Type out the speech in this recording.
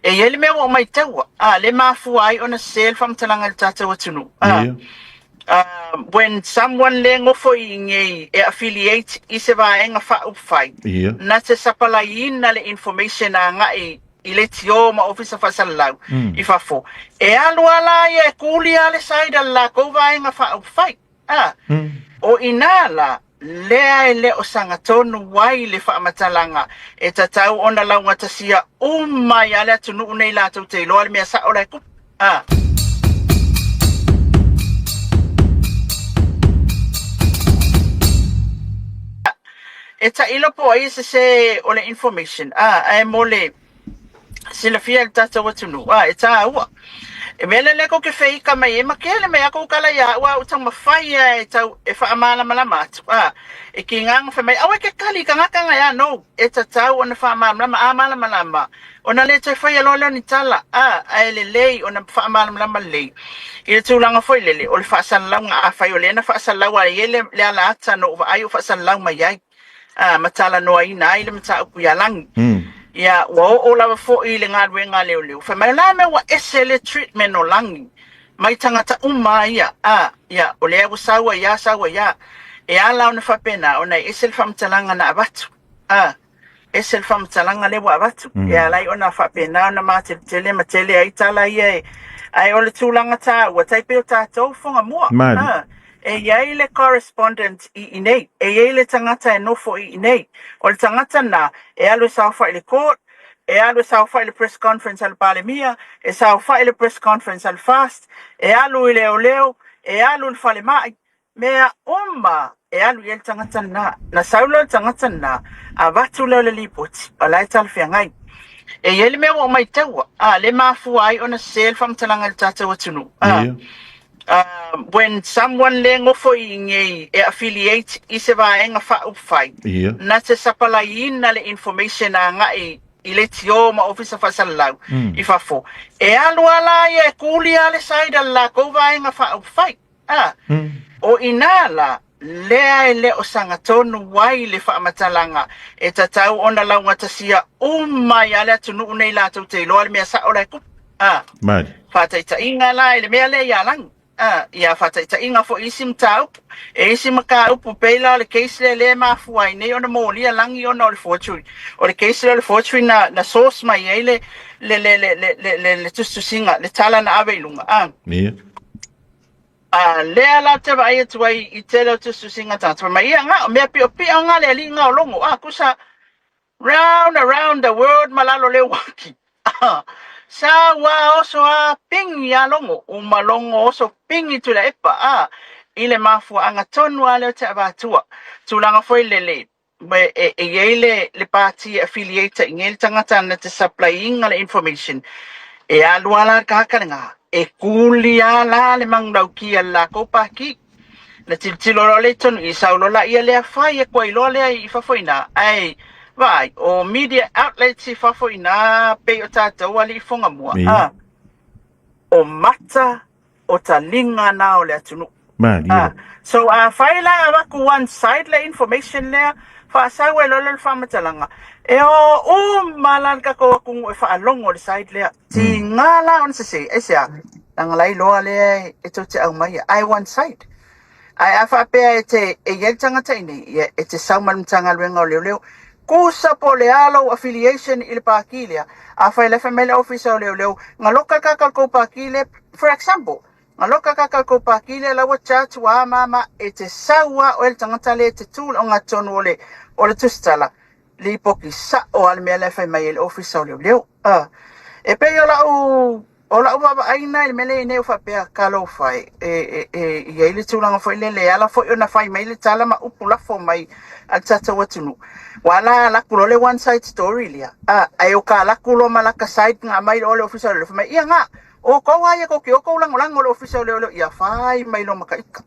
ele me o mai tau le mafu ai ona sel fam talanga le tata watunu when someone le ngofo I ngei e affiliate I se vaenga fa upfai na se sapala ina le information a ngai I le tio ma officer fa salau I fa fo e alu ala e kuli ale saida la ko vaenga fa upfai o inala lea e le o sanga tonu wai le wha amatalanga e tatau ona launga tasia umai ale atunu unei lātou te loa le mea sa o lai kup. E ta ilo po ai se o le information. E mo le sila fia le tātou atunu. E ta ua. E mele leko ke feika mai e makele me ako kala ya wa utang mafai e tau e wha amala malama atu. E ki ngang fe mai awe ke kali ka ngaka nga ya no. E ta tau ona wha amala malama. Ona le te whai alo leo ni tala. A le lei ona wha amala malama lei. I le tūlanga foi lele o le wha asalau nga a whai o le na wha asalau a ye le ala ata no uwa ai o wha asalau mai ai. Matala noa ina ai le mata upu ya langi. Ya o lava fo I le ngadwe nga leo. Fa mai la me wa esele treatment o langi. Mai tangata ia. Ya o le sawa ya. E ala ona fa pena ona esele famtalanga na abatu. Esele famtalanga le wa abatu. Ya lai ona fa pena ona matele ai tala ia. Ai o le tūlanga tā ua taipe o tātou whunga mua. E iai le correspondent I nei. E iai le tangata e nofo I nei. O le tangata na e alu sao whai le court, e alu sao whai le press conference al palemia, e sao whai le press conference al fast, e alu I leo, e alu le whale mai. Mea e alu I le tangata na saulo le tangata na, a watu leo le lipoti, a lai tal whiangai. E iai le mea o mai taua, le mafu ai ona sel whamtalanga le tata watunu. When someone le ngofo I ngei e affiliate I se vaenga fa upfai na se sapala ina le information a ngai I le tio ma officer fa salau I fa fo e alu ala e kuli ale saida la ko vaenga fa upfai o inala lea e le o sanga tonu wai le wha amatalanga e tatau ona launga tasia umai ale atunu unei lātou te loa le mea sa o lai kup whataita inga la e le mea le ia langi ia whataita inga fo isim tau e isim ka upu peila le case le mafuai nei ona molia langi ona o le fortune o le case le fortune na source mai e le tustusinga le tala na avelunga lea la te vai atu ai I tele o tustusinga tatu mai ia nga mea pio nga le linga o longo kusa round around the world malalo le waki sa wa oso a ping ya longo o malongo oso ping I tula epa ile mafu anga tonu ale te abatua tulanga foi lele me yele le party affiliate ngel tangata na te supplying le information e aluala kakalanga e kulia la le mangdauki ala ko paki le tiltilo le tonu I saulo la ia le fai e koi lo le I fafoina ai vai o media outlets I fafoina pe o tātou ali I whonga mua o mata o talinga na o le atunu so whaila waku one side le information lea whaasawe lolo le whamatalanga e o malan kako waku e whaalongo le side lea ti ngala on se e sea nangalai loa lea e to te au mai ai one side ai afa pea e te e yel tangata ini e te saumalumtanga luenga o leo kusa po le alo affiliation I le pakilia a whaile family officer o leo nga loka kakal ko pakile for example nga loka kakal ko pakile la wa chat wa mama e te sawa o el tangata le te tul o nga tonu o le tustala li poki sa o al mele family officer o leo e pe yo la o baba aina le mele ne fa pe kalo fai ye ile tulanga fo le ala fo ona fai mai le tala ma upula fo mai al tata watunu wala la kulo le one side story lia ayo ka la kulo malaka side nga mai ole official le mai ia nga o ko wa ye ko ki o ko lang le official le ia fai mai lo makaika